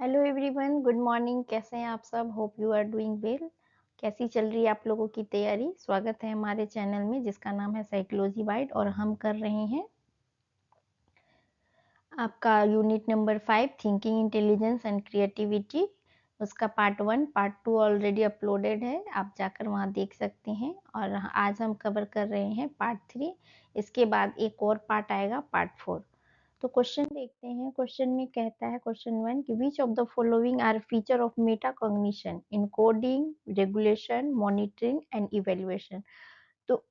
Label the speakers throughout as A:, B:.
A: Hello everyone, good morning. कैसे हैं आप सब? Hope you are doing well. कैसी चल रही है आप लोगों की तैयारी? स्वागत है हमारे चैनल में जिसका नाम है साइकोलॉजी बाइट और हम कर रहे हैं आपका unit number 5 thinking intelligence and creativity. उसका पार्ट 1 पार्ट 2 ऑलरेडी अपलोडेड है, आप जाकर वहाँ देख सकते हैं। और आज हम कवर कर रहे हैं पार्ट 3। इसके बाद एक और पार्ट आएगा, पार्ट 4। तो क्वेश्चन देखते हैं। क्वेश्चन में कहता है क्वेश्चन 1 कि which of the following are feature of metacognition? Encoding, regulation, monitoring and evaluation. तो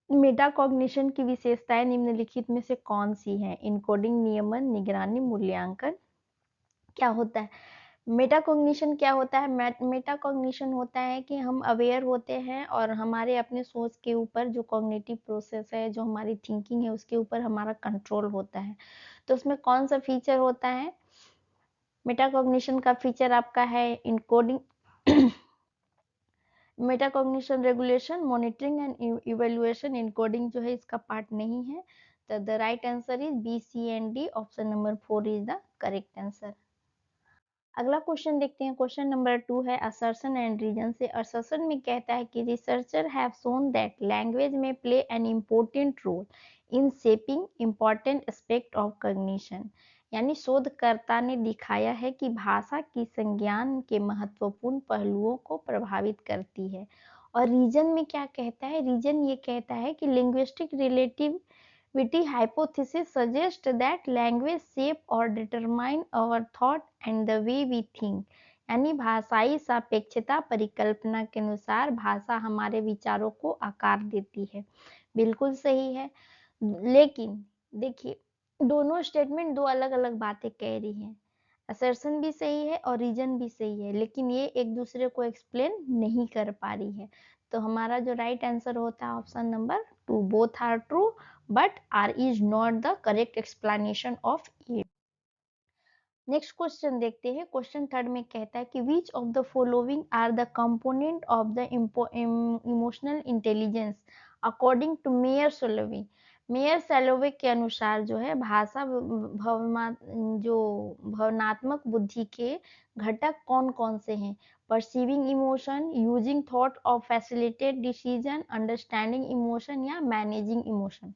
A: मेटाकॉग्निशन की विशेषताएं निम्नलिखित में से कौन सी हैं? इनकोडिंग, नियमन, निगरानी, मूल्यांकन। क्या होता है मेटाकॉग्निशन? क्या होता है? मेटाकॉग्निशन होता है कि हम अवेयर होते हैं और हमारे अपने सोच के ऊपर जो कॉग्निटिव प्रोसेस है, जो हमारी थिंकिंग है, उसके ऊपर हमारा कंट्रोल होता है। तो उसमें कौन सा फीचर होता है? मेटाकॉग्निशन का फीचर आपका है encoding, metacognition, regulation, monitoring and evaluation. Encoding जो है इसका पार्ट नहीं है। तो the right answer is B, C and D. Option number 4 is the correct answer. अगला क्वेश्चन देखते हैं। क्वेश्चन नंबर 2 है असर्शन एंड रीजन से। असर्शन में कहता है कि researcher have shown that language may play an important role in shaping important aspect of cognition. यानी शोधकर्ता ने दिखाया है कि भाषा की संज्ञान के महत्वपूर्ण पहलुओं को प्रभावित करती है। और रीजन में क्या कहता है? रीजन ये कहता है कि linguistic relative Witty hypothesis suggests that language shape or determine our thought and the way we think। यानी भाषाई सापेक्षता परिकल्पना के अनुसार भाषा हमारे विचारों को आकार देती है। बिल्कुल सही है। लेकिन देखिए, दोनों स्टेटमेंट दो अलग अलग बातें कह रही हैं। असर्शन भी सही है और रीजन भी सही है, लेकिन ये एक दूसरे को एक्सप्लेन नहीं कर पा रही है। तो हमारा जो राइट आंसर होता है option number 2, both are true but R is not the correct explanation of it। Next question देखते हैं। क्वेश्चन 3 में कहता है कि which of the following are the component of the emotional intelligence according to Mayer Salovey. Mayer Salovey के अनुसार जो है भाषा जो भावनात्मक बुद्धि के घटक कौन कौन से हैं? Perceiving emotion, using thought of facilitate decision, understanding emotion या मैनेजिंग इमोशन।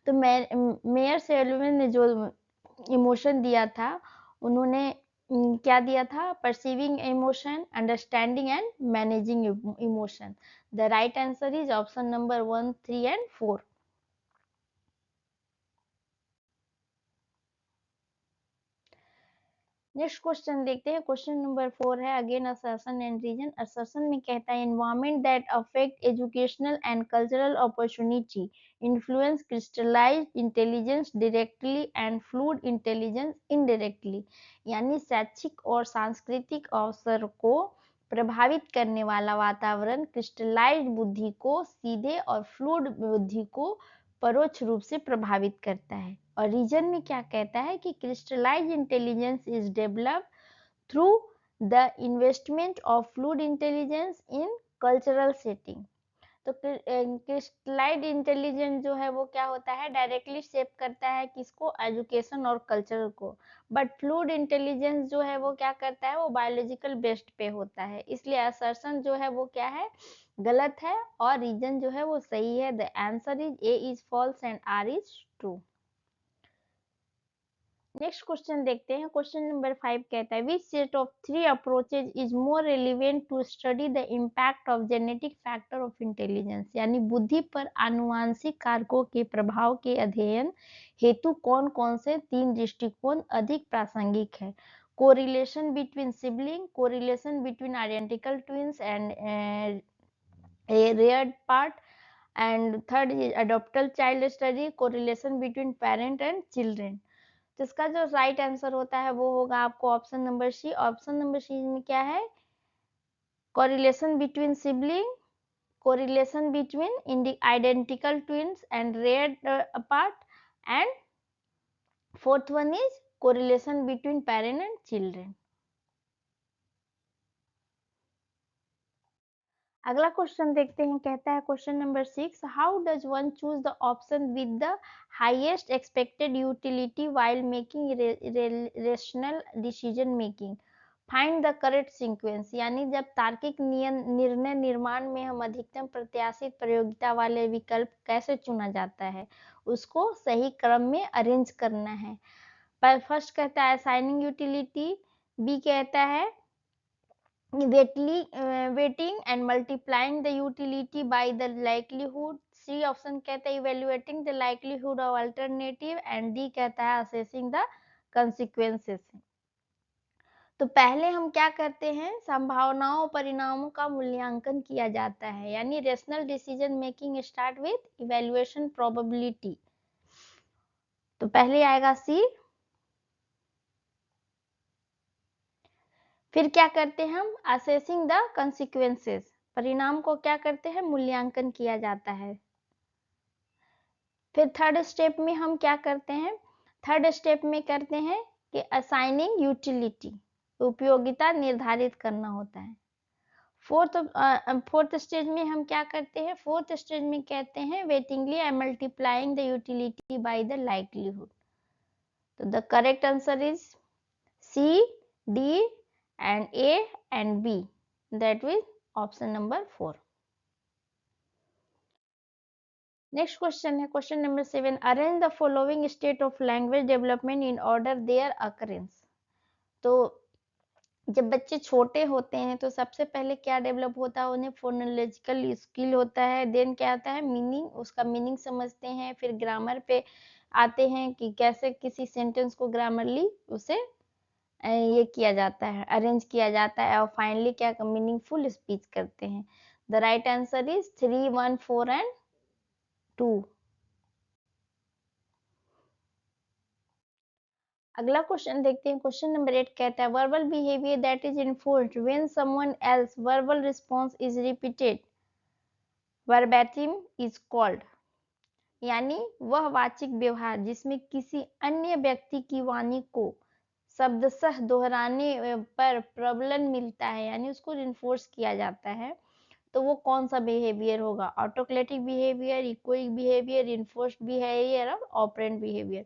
A: तो मेयर सेल्वन ने जो इमोशन दिया था, उन्होंने क्या दिया था? Perceiving emotion, understanding and managing emotion. The right answer is option number 1, 3 and 4। Next question देखते हैं। क्वेश्चन नंबर 4 है again assertion and reason. Assertion में कहता है environment that affect educational and cultural opportunity influence crystallised intelligence directly and fluid intelligence indirectly. यानी शैक्षिक और सांस्कृतिक अवसर को प्रभावित करने वाला वातावरण क्रिस्टलाइज्ड बुद्धि को सीधे और फ्लूइड बुद्धि को परोक्ष रूप से प्रभावित करता है। और रीजन में क्या कहता है कि crystallised intelligence is developed through the investment of fluid intelligence in cultural setting. तो क्रिस्टलाइज्ड इंटेलिजेंस जो है वो क्या होता है? डायरेक्टली शेप करता है किसको? एजुकेशन और कल्चर को। बट फ्लूइड इंटेलिजेंस जो है वो क्या करता है? वो बायोलॉजिकल बेस्ड पे होता है। इसलिए असर्शन जो है वो क्या है? गलत है। और रीजन जो है वो सही है। The answer is A is false and R is true. Next question देखते हैं। क्वेश्चन नंबर 5 कहता है which set of 3 approaches is more relevant to study the impact of genetic factor of intelligence. यानी बुद्धि पर आनुवांशिक कारकों के प्रभाव के अध्ययन हेतु कौन कौन से 3 दृष्टिकोण अधिक प्रासंगिक है? Correlation between sibling, correlation between identical twins and reared apart, and third is adopted child study, correlation between parent and children. तो इसका जो राइट आंसर होता है वो होगा आपको option number C. Option number C में क्या है? Correlation between sibling, correlation between identical twins and rear apart, and fourth one is correlation between parent and children. अगला क्वेश्चन देखते हैं, कहता है question number 6, how does one choose the option with the highest expected utility while making rational decision making, find the correct sequence. यानी जब तार्किक निर्णय निर्माण में हम अधिकतम प्रत्याशित प्रयोगिता वाले विकल्प कैसे चुना जाता है, उसको सही क्रम में अरेंज करना है। पर फर्स्ट कहता है असाइनिंग यूटिलिटी, बी कहता है weighting and multiplying the utility by the likelihood, C option कहता है evaluating the likelihood of alternative, and D कहता है assessing the consequences। तो पहले हम क्या करते हैं, संभावनाओं परिणामों का मूल्यांकन किया जाता है, यानी rational decision making start with evaluation probability. तो पहले आएगा सी। फिर क्या करते हैं हम, असेसिंग द कंसिक्वेंसेस, परिणाम को क्या करते हैं, मूल्यांकन किया जाता है। फिर थर्ड स्टेप में हम क्या करते हैं, थर्ड स्टेप में करते हैं कि असाइनिंग यूटिलिटी, उपयोगिता निर्धारित करना होता है। फोर्थ स्टेज में हम क्या करते हैं, फोर्थ स्टेज में कहते हैं weighting and multiplying the utility by the likelihood. तो the correct answer is C, D and A and B, that is option number 4. Next question है question number 7, arrange the following state of language development in order their occurrence। तो जब बच्चे छोटे होते हैं तो सबसे पहले क्या डेवलप होता है, उन्हें फोनोलॉजिकल स्किल होता है, देन क्या आता है मीनिंग, उसका मीनिंग समझते हैं, फिर ग्रामर पे आते हैं कि कैसे किसी सेंटेंस को ग्रामरली उसे ये किया जाता है, अरेंज किया जाता है, और फाइनली क्या मीनिंगफुल स्पीच करते हैं। The right answer is 3, 1, 4 and 2। अगला क्वेश्चन देखते हैं, क्वेश्चन नंबर 8 कहता है verbal behaviour that is enforced when someone else verbal response is repeated वर्बैटिम is called. यानी वह वाचिक व्यवहार जिसमें किसी अन्य व्यक्ति की वाणी को शब्दशः दोहराने पर प्रबलन मिलता है, यानी उसको रिन्फोर्स किया जाता है, तो वो कौन सा बिहेवियर होगा, ऑटोक्लेटिक बिहेवियर, इकोइक बिहेवियर, रिन्फोर्स्ड बिहेवियर और ऑपरेंट बिहेवियर।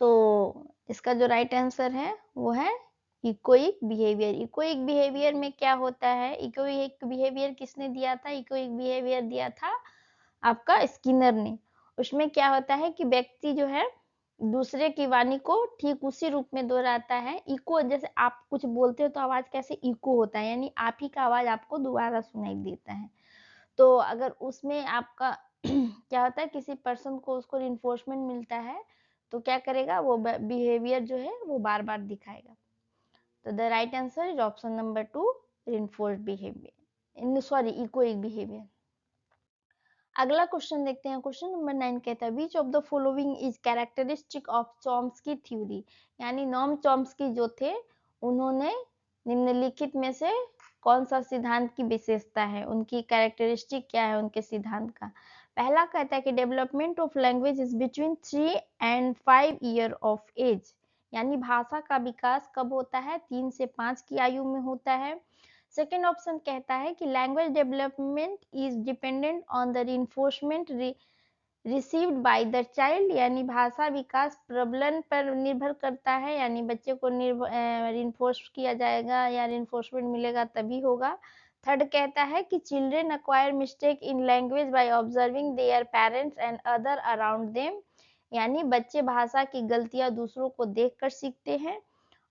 A: तो इसका जो राइट आंसर है वो है इकोइक बिहेवियर। इकोइक बिहेवियर में क्या होता है, इकोइक बिहेवियर किसने दिया था, इकोइक बिहेवियर दिया था आपका स्किनर ने। उसमें क्या होता है कि व्यक्ति जो है दूसरे की वाणी को ठीक उसी रूप में दोहराता है। इको, जैसे आप कुछ बोलते हो तो आवाज कैसे इको होता है, यानी आप ही का आवाज आपको दोबारा सुनाई देता है। तो अगर उसमें आपका क्या होता है, किसी पर्सन को उसको रिइंफोर्समेंट मिलता है तो क्या करेगा, वो बिहेवियर जो है वो बार बार दिखाएगा। तो the right answer is option number 2, reinforced behaviour, sorry echoic behaviour. अगला क्वेश्चन देखते हैं, क्वेश्चन नंबर 9 कहता है which of the following is characteristic of Chomsky theory. यानी नॉम चॉम्स्की जो थे उन्होंने निम्नलिखित में से कौन सा सिद्धांत की विशेषता है, उनकी कैरेक्टरिस्टिक क्या है उनके सिद्धांत का। पहला कहता है कि development of language is between 3 and 5 year of age, यानी भाषा का विकास कब होता है, 3 से 5 की आयु में होता है। सेकेंड ऑप्शन कहता है कि language development is dependent on the reinforcement received by the child, यानी भाषा विकास प्रबलन पर निर्भर करता है, यानी बच्चे को रिइंफोर्स किया जाएगा या रिइंफोर्समेंट मिलेगा तभी होगा। थर्ड कहता है कि children acquire mistake in language by observing their parents and other around them, यानी बच्चे भाषा की गलतियां दूसरों को देखकर सीखते हैं।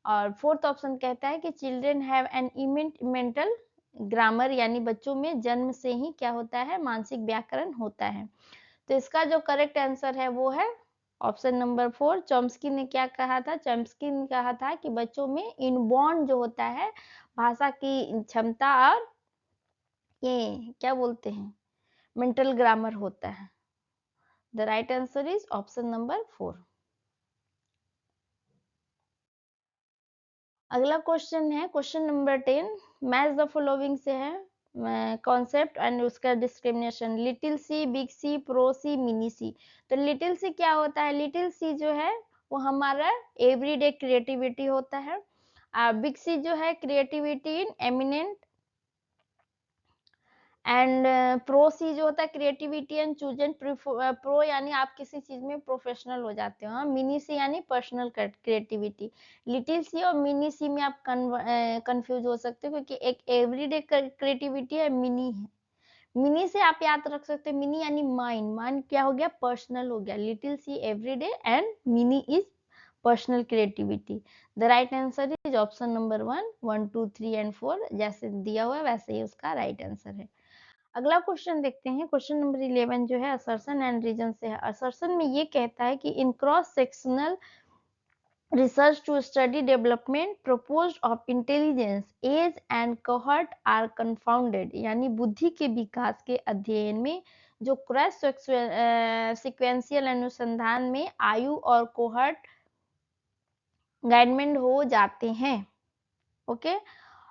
A: और फोर्थ ऑप्शन कहता है कि children have an innate mental grammar, यानी बच्चों में जन्म से ही क्या होता है, मानसिक व्याकरण होता है। तो इसका जो करेक्ट आंसर है वो है ऑप्शन नंबर 4। चॉम्स्की ने क्या कहा था, चॉम्स्की ने कहा था कि बच्चों में इनबॉर्न जो होता है भाषा की क्षमता और ये क्या बोलते हैं मेंटल ग्रामर होता है। The right answer is option number 4। अगला क्वेश्चन है question number 10, match the following से है कॉन्सेप्ट एंड उसका डिस्क्रिमिनेशन, लिटिल सी, बिग सी, प्रो सी, मिनी सी। तो लिटिल सी क्या होता है, लिटिल सी जो है वो हमारा एवरीडे क्रिएटिविटी होता है। बिग सी जो है creativity in eminent and pro C जो होता है creativity and choose and pro यानी आप किसी चीज में प्रोफेशनल हो जाते हो। हाँ, मिनी सी यानी पर्सनल क्रिएटिविटी। लिटिल सी और मिनी सी में आप कंफ्यूज हो सकते हो, क्योंकि एक एवरीडे क्रिएटिविटी है, मिनी है। मिनी से आप याद रख सकते हैं, मिनी यानी माइंड, माइंड क्या हो गया, पर्सनल हो गया। Little C everyday and mini is personal creativity. The right answer is option number 1, 1, 2, 3 and 4 जैसे दिया हुआ है वैसे ही उसका राइट आंसर है। अगला क्वेश्चन देखते हैं, क्वेश्चन नंबर 11 जो है असर्शन एंड रीजन से है। असर्शन में ये कहता है कि in cross sectional research to study development proposed of intelligence age and cohort are confounded, यानी बुद्धि के विकास के अध्ययन में जो क्रॉस सीक्वेंशियल अनुसंधान में आयु और कोहर्ट गाइडमेंट हो जाते हैं। ओके,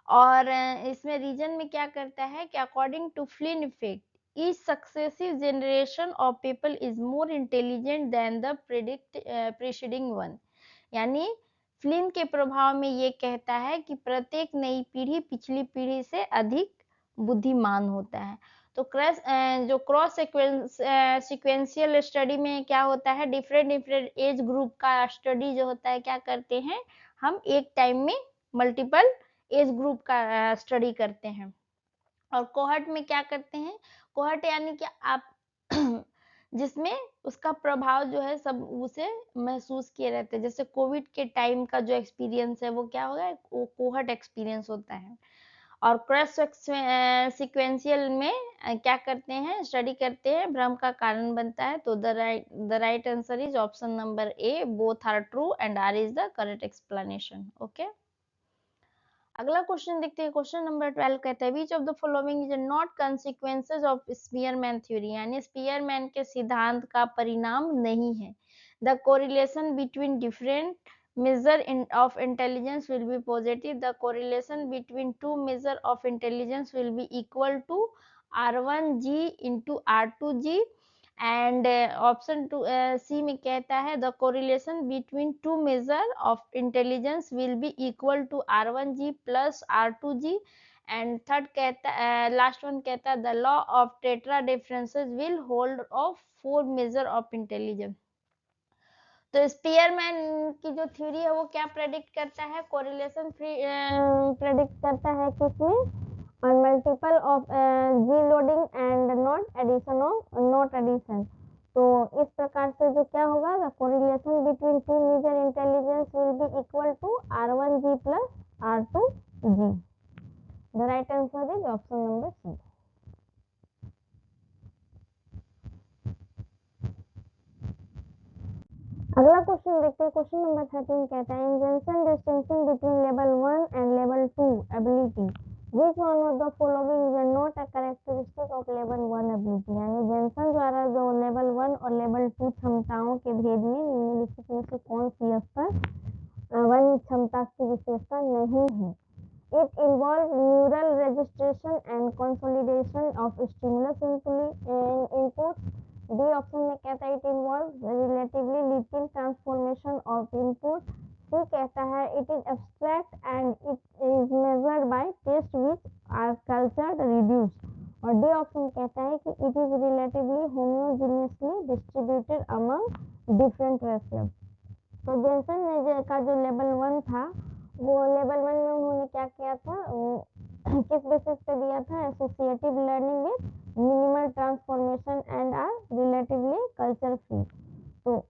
A: और इसमें रीजन में क्या करता है कि according to Flynn effect each successive generation of people is more intelligent than the preceding one, यानी फ्लिन के प्रभाव में ये कहता है कि प्रत्येक नई पीढ़ी पिछली पीढ़ी से अधिक बुद्धिमान होता है। तो जो क्रॉस सीक्वेंशियल स्टडी में क्या होता है, डिफरेंट एज ग्रुप का स्टडी जो होता है, क्या करते हैं हम एक टाइम में मल्टीपल एज ग्रुप का स्टडी करते हैं। और कोहर्ट में क्या करते हैं, कोहर्ट यानी कि आप जिसमें उसका प्रभाव जो है सब उसे महसूस किए रहते हैं। जैसे कोविड के टाइम का जो एक्सपीरियंस है वो क्या होगा, वो कोहर्ट एक्सपीरियंस होता है। और क्रॉस सीक्वेंशियल में क्या करते हैं, स्टडी करते हैं, भ्रम का कारण बनता है। तो the right answer is option number A, both are true and R is the correct explanation. Okay, अगला क्वेश्चन देखते हैं, क्वेश्चन नंबर 12 कहता है which of the following is not consequences of Spearman theory, यानी स्पीयरमैन के सिद्धांत का परिणाम नहीं है। The correlation between different measure of intelligence will be positive. The correlation between two measure of intelligence will be equal to R1G into R2G. And option two C में कहता है the correlation between two measure of intelligence will be equal to R1G plus R2G। And third कहता last one कहता है the law of tetrad differences will hold of four measure of intelligence. तो Spearman की जो theory है वो क्या predict करता है, कोरिलेशन प्रेडिक्ट करता है किसमें, on multiple of G loading and not addition of not addition। तो इस प्रकार से जो क्या होगा, the correlation between two major intelligence will be equal to R1G plus R2G। The right answer is option number C। अगला question देखते हैं, क्वेश्चन नंबर 13 कहता है इंजेंशन distinction between level 1 and level 2 ability, which one of the following is not a characteristic of level 1 ability, यानी Jensen द्वारा जो level 1 और level 2 क्षमताओं के भेद में निम्नलिखित में से कौन सी स्तर 1 क्षमता की विशेषता नहीं है। It involves neural registration and consolidation of stimulus input। D option में कहता है it involve relatively little transformation of input. C कहता है it is abstract and it is measured by test which are culture reduced. और D option कहता है कि it is relatively homogeneously distributed among different ratios. तो Jensen का जो level 1 था, वो लेवल 1 में उन्होंने क्या किया था, किस बेसिस पे दिया था, associative learning with minimal transformation and are relatively culture free. तो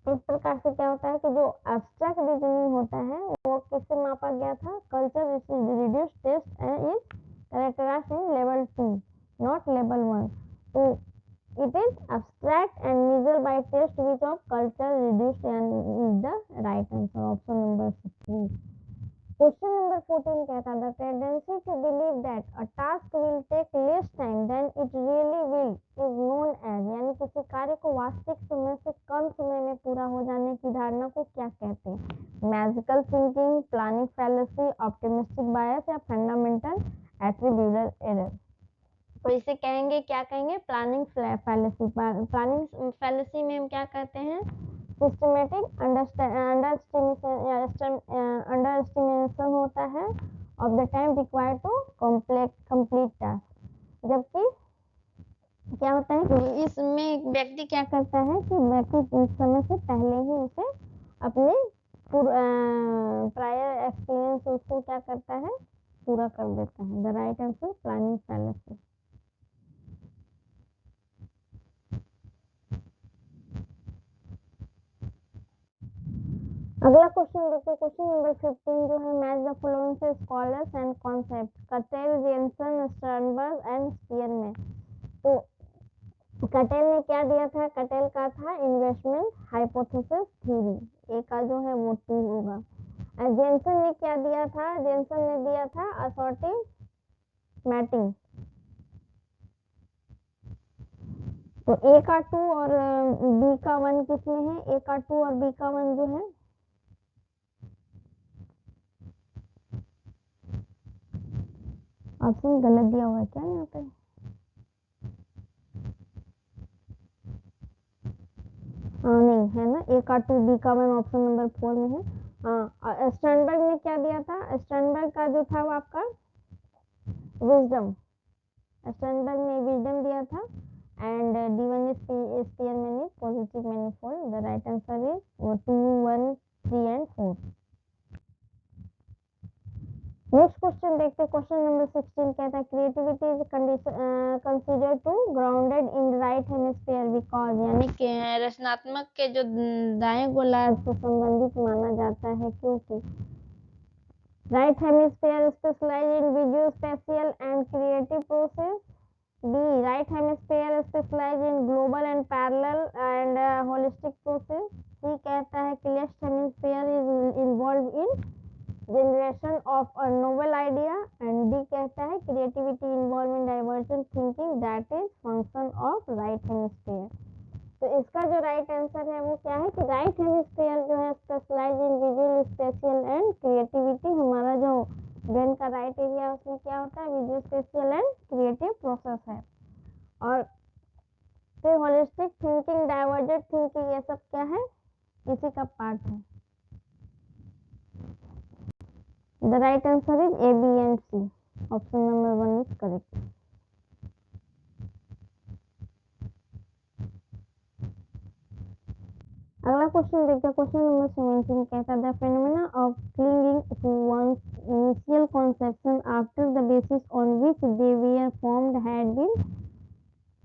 A: इस प्रकार से क्या होता है कि जो एब्स्ट्रैक्ट रीजनिंग होता है वो किससे मापा गया था, culture reduce test and is characterised in level 2 not level 1। तो it is abstract and measured by test which of culture reduced and is the right answer, option number 16। Question number 14 कहता है the tendency to believe that a task will take less time than it really will is known as, यानी किसी कार्य को वास्तविक समय से कम समय में पूरा हो जाने की धारणा को क्या कहते हैं, magical thinking, planning fallacy, optimistic bias या फंडामेंटल एट्रीब्यूटल एरर। तो इसे कहेंगे, क्या कहेंगे, प्लानिंग फैलेसी। प्लानिंग फैलेसी में हम क्या कहते हैं, सिस्टमेटिक अंडर एस्टिमेशन होता है of the time required to complete task. जबकि क्या होता है कि इसमें व्यक्ति क्या करता है कि व्यक्ति समय से पहले ही उसे अपने प्रायर एक्सपीरियंस उसको क्या करता है, पूरा कर देता है। The right answer planning fallacy. अगला क्वेश्चन देखो, क्वेश्चन नंबर 15 जो है, मैच द फॉलोइंग से स्कॉलर्स एंड कॉन्सेप्ट कटेल, जेनसन, स्टर्नबर्ग एंड स्पीयरमैन। तो कटेल ने क्या दिया था, कटेल का था इन्वेस्टमेंट हाइपोथेसिस थ्योरी, ए का जो है वो 2 होगा। जेनसन ने क्या दिया था, जेनसन ने दिया था असॉर्टिव मैटिंग। तो ए का 2 और बी का 1 किसमें है, ए का 2 और बी का 1 जो है, ऑप्शन गलत दिया हुआ है क्या यहाँ पे? नहीं है ना, ए का 2 बी का 1 ऑप्शन नंबर 4 में है। हाँ, स्टर्नबर्ग ने क्या दिया था, स्टर्नबर्ग का जो था वो आपका विजडम, स्टर्नबर्ग ने विजडम दिया था। And D1 is spearman is positive manifold. The right answer is 2, 1, 3 and 4. Next question देखते हैं, क्वेश्चन नंबर 16 कहता है creativity is consider to grounded in right hemisphere because, यानी कि रचनात्मक के जो दाएं गोलार्ध से संबंधित माना जाता है क्योंकि right hemisphere specialise in visual spatial and creative process. B. Right hemisphere specialize in global and parallel and holistic process. C कहता है कि left hemisphere is involved in generation of a novel idea and D कहता है creativity involved in divergent thinking that is function of right hemisphere. तो इसका जो right answer है वो क्या है कि राइट हेमिस्फीयर जो है specialise in visual spatial and creativity, हमारा जो ब्रेन का राइट एरिया उसमें क्या होता है, visual spatial and creative process है। और फिर होलिस्टिक थिंकिंग, डाइवर्जेंट थिंकिंग, ये सब क्या है, इसी का पार्ट है। The right answer is A, B and C. Option number 1 is correct. अगला क्वेश्चन देखते हैं, क्वेश्चन नंबर 17 कहता है the phenomena of clinging to one's initial conception after the basis on which they were formed had been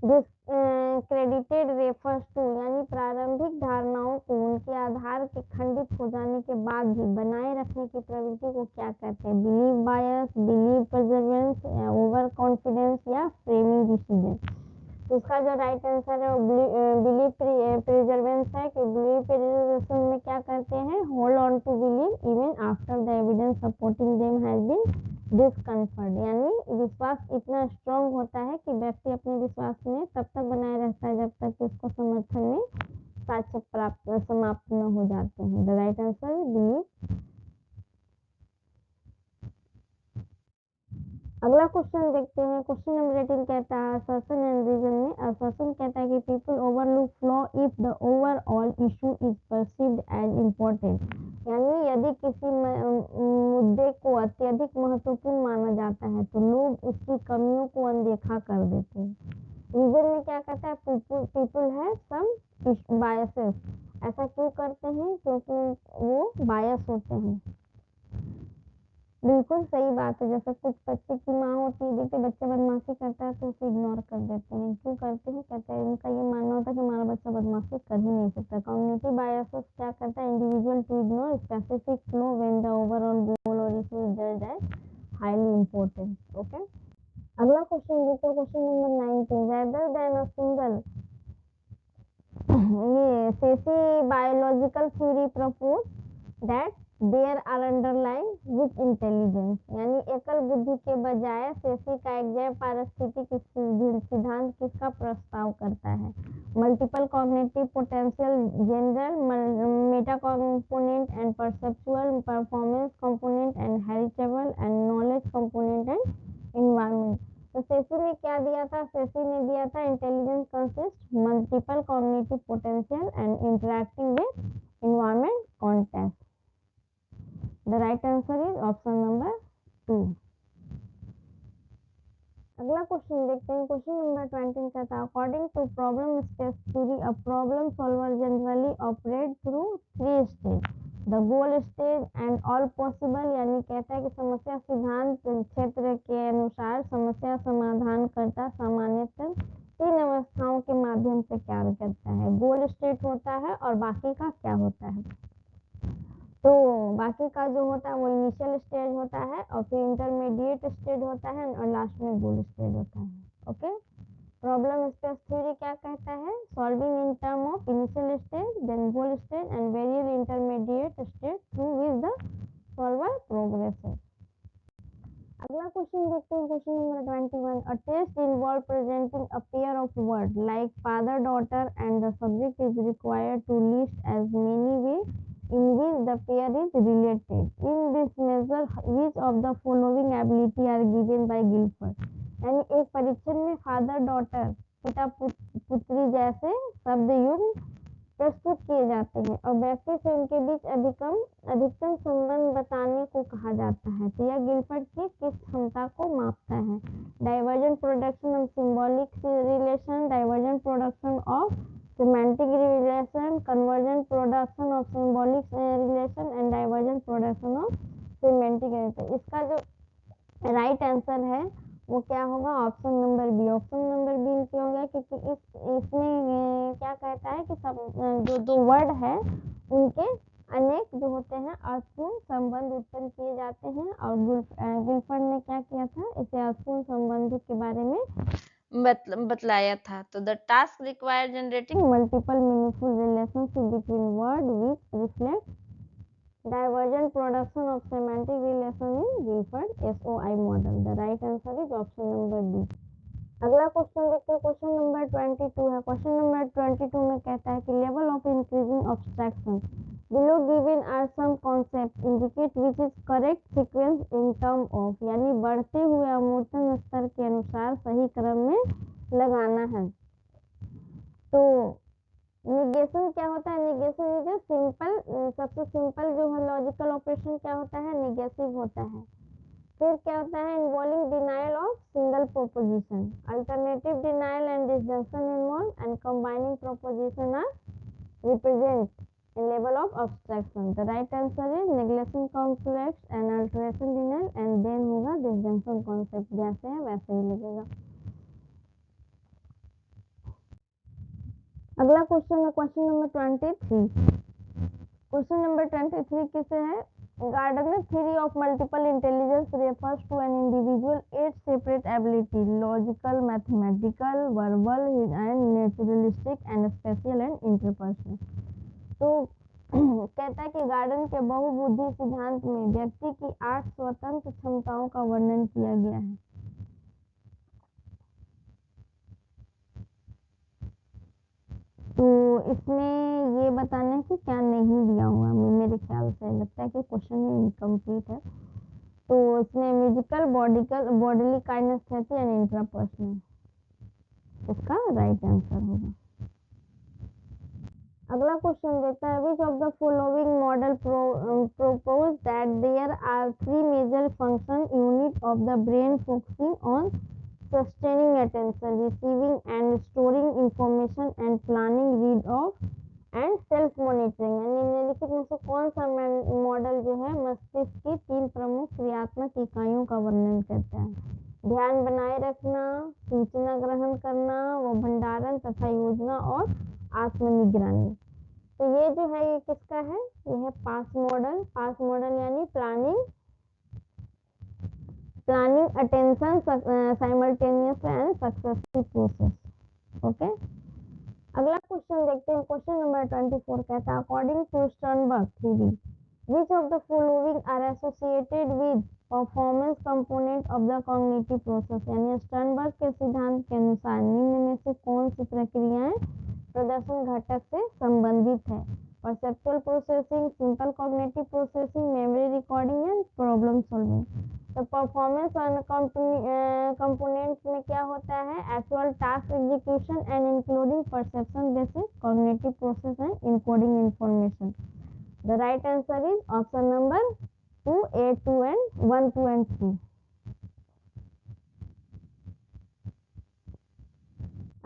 A: discredited refers to, यानी प्रारंभिक धारणाओं को उनके आधार के खंडित हो जाने के बाद भी बनाए रखने की प्रवृत्ति को क्या कहते हैं, बिलीव बायस, बिलीव परसेवरेंस, ओवर कॉन्फिडेंस या फ्रेमिंग डिसीजन। उसका जो राइट आंसर है वो बिलीव प्रिजर्वेंस है कि बिलीव प्रिजर्वेशन में क्या करते हैं, hold on to believe even after the evidence supporting them has been disconfirmed, यानी विश्वास इतना स्ट्रांग होता है कि व्यक्ति अपने विश्वास में तब तक बनाए रहता है जब तक कि उसको समर्थन में साक्ष्य प्राप्त समाप्त न हो जाते हैं। The right answer believe. अगला क्वेश्चन देखते हैं, क्वेश्चन नंबर 18 कहता है असर्शन एंड रीजन में, असर्शन कहता है कि people overlook flaw if the overall issue is perceived as important, यानी यदि किसी मुद्दे को अत्यधिक महत्वपूर्ण माना जाता है तो लोग उसकी कमियों को अनदेखा कर देते हैं। रीजन में क्या कहता है, पीपल है सम बायसेस, ऐसा क्यों करते हैं, क्योंकि वो बायस होते हैं। बिल्कुल सही बात है, जैसे कुछ बच्चे की माँ होती है, देखते बच्चा बदमाशी करता है तो उसे इग्नोर कर देते हैं, क्यों करते हैं, कहते हैं उनका ये मानना होता है कि हमारा बच्चा बदमाशी कर ही नहीं सकता। कम्युनिटी बायसेस क्या करता है, individual to ignore specific flaw when the overall goal और issue is judged as highly important. Okay, अगला क्वेश्चन देखो, question number 19 rather than a single, ये Ceci biological theory propose that there are underlying which intelligence, यानी एकल बुद्धि के बजाय सेसी का एक जैव पारिस्थितिक सिद्धांत किसका प्रस्ताव करता है, multiple cognitive potential, general Meta component and perceptual performance component and heritable and knowledge component and environment. तो सेसी ने क्या दिया था, सेसी ने दिया था intelligence consist multiple cognitive potential and interacting with environment context. The right answer is option number 2. अगला question देखते हैं। क्वेश्चन नंबर 20 कहता है according to problem space theory a problem solver generally operate through 3 stage, the goal stage and all possible, यानी कहता है कि समस्या सिद्धांत क्षेत्र के अनुसार समस्या समाधान करता सामान्यतः 3 अवस्थाओं के माध्यम से कार्य करता है। गोल स्टेट होता है और बाकी का क्या होता है, तो बाकी का जो होता है वो इनिशियल स्टेज होता है और फिर इंटरमीडिएट स्टेज होता है और लास्ट में गोल स्टेज होता है। ओके, प्रॉब्लम स्पेस थ्योरी क्या कहता है, solving in term of initial stage then goal stage and various intermediate stage through which the solver progresses. अगला क्वेश्चन देखते हैं। Question number 21, a test involve presenting a pair of word like father daughter and the subject is required to list as many way in which the pair is related. In this measure, which of the following ability are given by Guilford? यानी एक परीक्षण में father daughter पिता पुत्री जैसे शब्द युग्म प्रस्तुत किए जाते हैं और व्यक्ति से उनके बीच अधिकतम संबंध बताने को कहा जाता है। तो यह गिलफर्ड की किस क्षमता को मापता है, divergent production of symbolic relation, divergent production of semantic relation, convergent production of symbolic relation and divergent production of semantic relation। इसका जो राइट आंसर है वो क्या होगा, option number B. Option number B क्यों होगा, क्योंकि इसमें क्या कहता है कि सब जो दो वर्ड है उनके अनेक जो होते हैं अर्थपूर्ण संबंध उत्पन्न किए जाते हैं और गिलफर्ड ने क्या किया था, इसे अर्थपूर्ण संबंधों के बारे में बतलाया था। तो the task require generating multiple meaningful relationship between word which reflect divergent production of semantic relation in Guilford SOI model. The right answer is option number B. अगला क्वेश्चन देखते हैं। क्वेश्चन नंबर 22 है। क्वेश्चन नंबर 22 में कहता है कि level of increasing abstraction below given are some concept indicate which is correct sequence in term of, यानी बढ़ते हुए अमूर्तन स्तर के अनुसार सही क्रम में लगाना है। तो निगेशन क्या होता है, निगेशन इज अ सिंपल, सबसे सिंपल जो है लॉजिकल ऑपरेशन क्या होता है, निगेटिव होता है। फिर क्या होता है, involving denial of single proposition, alternative denial and disjunction involve and combining proposition are represent in level of abstraction. The right answer is neglection complex and alteration denial and then होगा disjunction concept, जैसे है वैसे ही लगेगा। अगला question है question number 23। Question number 23 किसे है, Gardner theory of multiple intelligence refers to an individual 8 separate ability logical, mathematical, verbal and naturalistic and special and interpersonal. तो कहता है कि गार्डन के बहुबुद्धि सिद्धांत में व्यक्ति की 8 स्वतंत्र क्षमताओं का वर्णन किया गया है। तो इसमें ये बताना कि क्या नहीं दिया हुआ, मेरे ख्याल से लगता है कि क्वेश्चन इनकम्प्लीट है। तो इसमें musical, bodily kinaesthetic and intrapersonal इसका राइट आंसर होगा। अगला क्वेश्चन देता है which of the following model propose that there are 3 major function unit of the brain focusing on sustaining attention, receiving and storing information and planning, read off and self monitoring। यानी निम्नलिखित में से कौन सा model जो है मस्तिष्क की 3 प्रमुख क्रियात्मक इकाइयों का वर्णन करता है, ध्यान बनाए रखना, सूचना ग्रहण करना, व भंडारण तथा योजना और आत्मनिगरानी। तो ये जो है ये किसका है, ये है पास मॉडल। पास मॉडल यानी planning attention simultaneous and successful process. Okay, अगला क्वेश्चन देखते हैं। क्वेश्चन नंबर 24 कहता है according to Sternberg theory which of the following are associated with performance component of the cognitive process, यानी Sternberg के सिद्धांत के अनुसार निम्न में से कौन सी प्रक्रियाएं प्रदर्शन घटक से संबंधित है, perceptual processing, simple cognitive processing, memory recording and problem solving. तो परफॉर्मेंस कंपोनेंट्स में क्या होता है, actual task execution and including perception basis cognitive process and encoding information. The right answer is option number 2 A 2 and 1 2 and 3।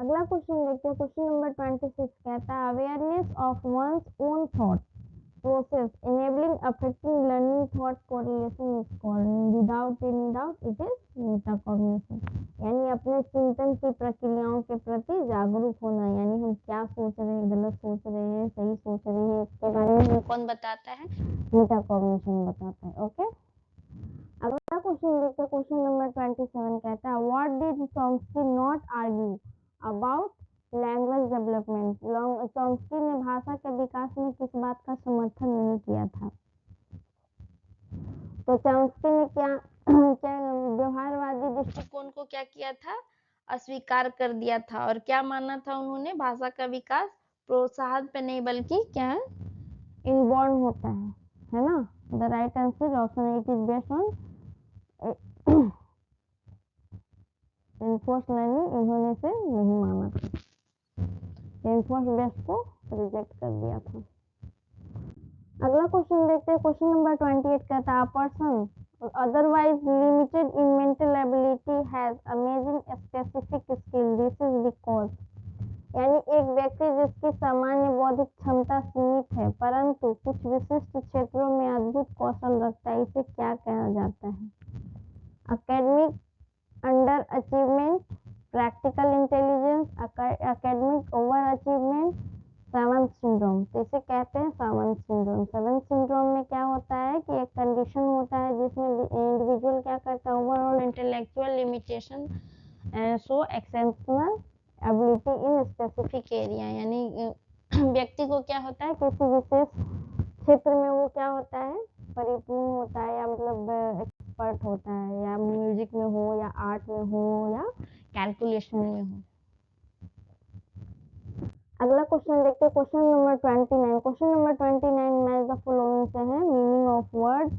A: अगला question देखते हैं, question number 26 कहता है awareness of one's own thought process enabling affecting learning thought correlation is called without any doubt it is metacognition। यानी अपने चिंतन की प्रक्रियाओं के प्रति जागरूक होना, यानी हम क्या सोच रहे हैं, गलत सोच रहे हैं, सही सोच रहे हैं, इसके बारे में हमें कौन बताता है, मेटाकॉग्निशन बताता है। ओके, अगला क्वेश्चन देखते हैं, क्वेश्चन नंबर 27 कहता है what did Chomsky not argue about language development. Chomsky ने भाषा के विकास में किस बात का समर्थन नहीं किया था। तो चॉम्स्की ने क्या क्या व्यवहारवादी दृष्टिकोण को क्या किया था, अस्वीकार कर दिया था, और क्या माना था उन्होंने, भाषा का विकास प्रोत्साहन पे नहीं बल्कि क्या इनबॉर्न होता है ना। The right answer option 8 is based on reinforce learning, इन्होंने से नहीं माना था, रेनफोर्स बेस्ड को रिजेक्ट कर दिया था। अगला क्वेश्चन देखते हैं, क्वेश्चन नंबर 28 कहता है person otherwise limited in mental ability has amazing specific skill this is because। यानी एक व्यक्ति जिसकी सामान्य बौद्धिक क्षमता सीमित है परंतु कुछ विशिष्ट क्षेत्रों में अद्भुत कौशल रखता है, इसे क्या कहा जाता है। Academic under achievement, practical intelligence, academic over achievement, Sawant syndrome. तो इसे कहते हैं सावंत सिंड्रोम। सावंत सिंड्रोम में क्या होता है कि एक कंडीशन होता है जिसमें इंडिविजुअल क्या करता है, overall intellectual limitation so exceptional ability in specific area. यानी व्यक्ति को क्या होता है, किसी विशेष क्षेत्र में वो क्या होता है, परिपूर्ण होता है, या मतलब एक्सपर्ट होता है, या म्यूजिक में हो, या आर्ट में हो, या कैलकुलेशन में हो। अगला क्वेश्चन देखते हैं, question number 29। Question number 29 match the following से है meaning of word,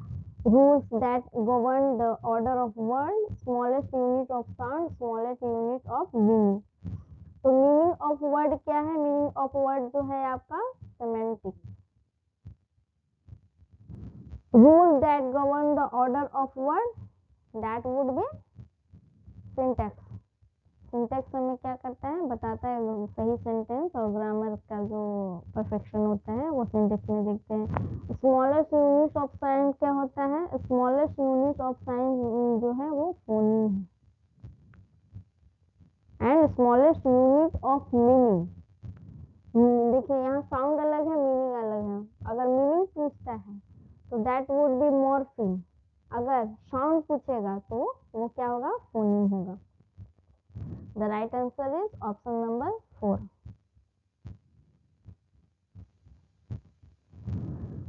A: rules that govern the order of word, smallest unit of sound, smallest unit of meaning. तो मीनिंग ऑफ वर्ड क्या है, मीनिंग ऑफ वर्ड जो है आपका semantic. Rule that govern the order of word that would be syntax. Syntax हमें क्या करता है, बताता है सही सेंटेंस और ग्रामर का जो परफेक्शन होता है वो सिंटैक्स में देखते हैं। स्मॉलेस्ट यूनिट ऑफ साइंस क्या होता है, स्मॉलेस्ट यूनिट ऑफ साइंस जो है वो फोनीम है। And smallest unit of meaning, देखिए यहाँ साउंड अलग है, मीनिंग अलग है। अगर मीनिंग पूछता है तो दैट वुड बी मॉर्फिम, अगर साउंड पूछेगा तो वो क्या होगा, फोनीम होगा। The right answer is option number 4।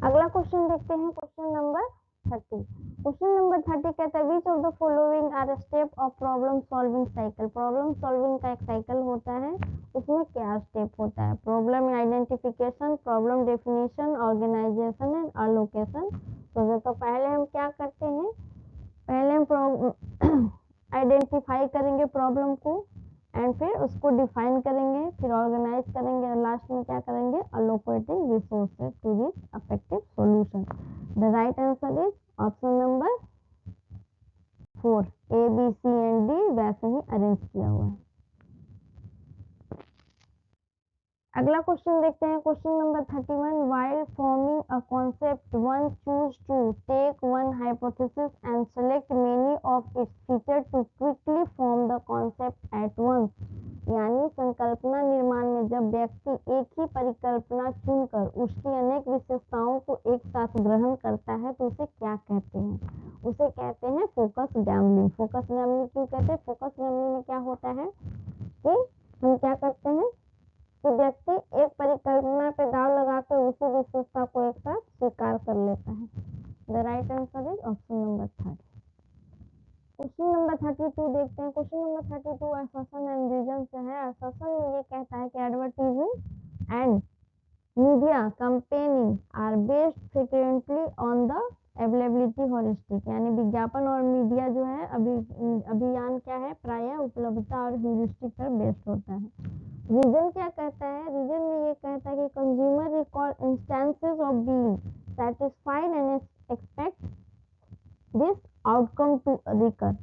A: अगला क्वेश्चन देखते हैं, क्वेश्चन नंबर 30। क्वेश्चन नंबर 30 कहता है which of the following are step of problem solving cycle. Problem solving का एक साइकिल होता है, उसमें क्या स्टेप होता है, problem identification, problem definition, organisation and allocation. तो पहले हम क्या करते हैं, पहले हम आइडेंटिफाई करेंगे प्रॉब्लम को एंड फिर उसको डिफाइन करेंगे, फिर ऑर्गेनाइज करेंगे और लास्ट में क्या करेंगे, allocating resources to this effective solution. The right answer is option number 4, A B C and D वैसे ही अरेंज किया हुआ है। अगला क्वेश्चन देखते हैं, question number 31। while forming a concept one choose to take one hypothesis and select many of its features to quickly form the concept at once। यानी संकल्पना निर्माण में जब व्यक्ति एक ही परिकल्पना चुनकर उसकी अनेक विशेषताओं को एक साथ ग्रहण करता है तो उसे क्या कहते हैं, उसे कहते हैं फोकस गैम्बलिंग। फोकस गैम्बलिंग क्यों कहते हैं, फोकस गैम्बलिंग में क्या होता है कि हम क्या करते हैं कि व्यक्ति एक परिकल्पना पे दाव लगाकर उसी विशेषता को एक साथ स्वीकार कर लेता है। The right answer is option number 30। Question number 32 देखते हैं, question number 32 assertion and reason से है। असर्शन में ये कहता है कि advertising and media campaigning are based frequently on the availability heuristic. यानी विज्ञापन और मीडिया जो है अभियान क्या है, प्रायः उपलब्धता और ह्यूरिस्टिक पर बेस्ड होता है। रीजन क्या कहता है, रीजन में ये कहता है कि consumer recall instances of being satisfied and expect this outcome to recur.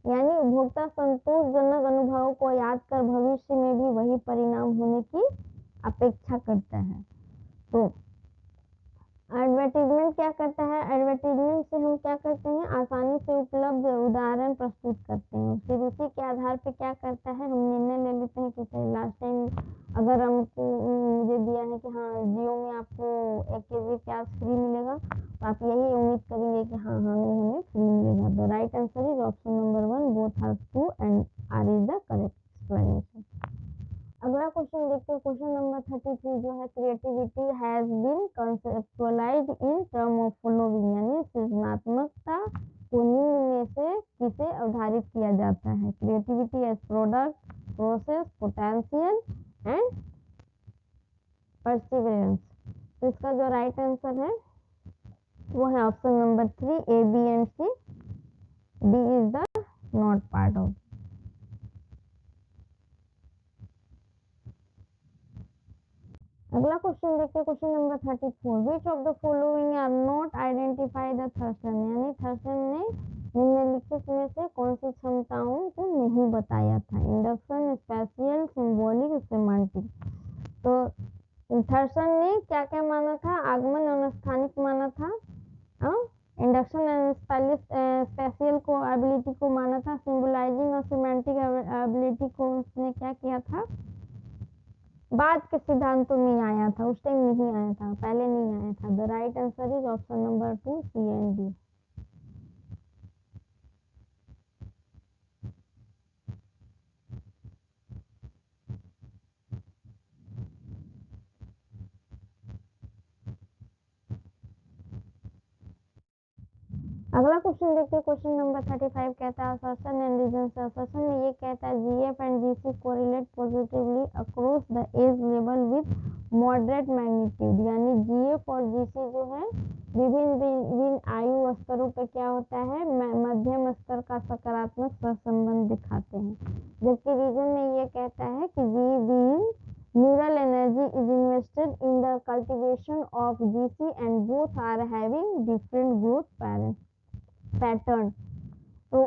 A: यानी उपभोक्ता संतोषजनक अनुभवों को याद कर भविष्य में भी वही परिणाम होने की अपेक्षा करता है। तो एडवर्टीजमेंट क्या करता है? एडवर्टीजमेंट से हम क्या करते हैं? आसानी से उपलब्ध उदाहरण प्रस्तुत करते हैं, फिर उसी के आधार पे क्या करता है, हम निर्णय ले लेते हैं कि लास्ट टाइम अगर हमको मुझे दिया है कि हाँ जियो में आपको 1 kg प्याज फ्री मिलेगा, तो आप यही उम्मीद करेंगे कि हाँ हमें फ्री मिलेगा। The right answer is option number 1, both are true and R is the correct explanation. अगला क्वेश्चन देखते हैं, क्वेश्चन नंबर 33 जो है, creativity has been conceptualised in term of following, यानी सृजनात्मकता को निम्न में से किसे अवधारित किया जाता है? Creativity as product, process, potential and perseverance. तो इसका जो राइट आंसर है वो है option number 3, A, B and C, D is the not part of. अगला क्वेश्चन देखते हैं, question number 34, which of the following are not identify the Thurstone, यानी थर्सन ने निम्नलिखित में से कौन सी क्षमताओं को नहीं बताया था? Induction, spatial, symbolic, semantic. तो थर्सन ने क्या क्या माना था? आगमन अनस्थानिक माना था, इंडक्शन एंड स्पेशियल को एबिलिटी को माना था, सिंबलाइजिंग और सेमांटिक एबिलिटी को उसने क्या किया था? बाद के सिद्धांतों में आया था, उस टाइम नहीं आया था, पहले नहीं आया था। The right answer is option number 2, C and D. अगला क्वेश्चन देखते हैं, क्वेश्चन नंबर 35 कहता है असर्शन एंड रीजन से। असर्शन में ये कहता है Gf and Gc correlate positively across the age level with moderate magnitude, यानी जीएफ और जीसी जो है विभिन्न आयु स्तरों पे क्या होता है? मध्यम स्तर का सकारात्मक सहसंबंध दिखाते हैं। जबकि रीजन में ये कहता है कि G being neural energy is invested in the cultivation of GC and both are having different growth pattern. तो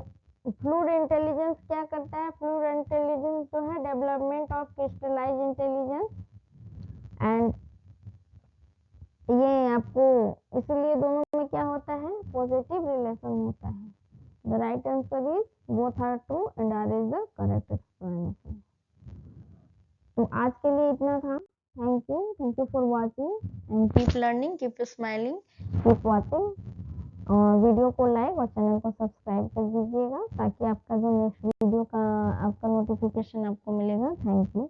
A: फ्लूइड इंटेलिजेंस क्या करता है? फ्लूइड इंटेलिजेंस जो है development of crystallize intelligence and ये आपको इसलिए दोनों में क्या होता है? पॉजिटिव रिलेशन होता है। The right answer is both are true and R is the correct explanation. तो आज के लिए इतना था। Thank you for watching and keep learning, keep smiling, keep watching, और वीडियो को लाइक और चैनल को सब्सक्राइब कर दीजिएगा ताकि आपका जो नेक्स्ट वीडियो का आपका नोटिफिकेशन आपको मिलेगा। Thank you.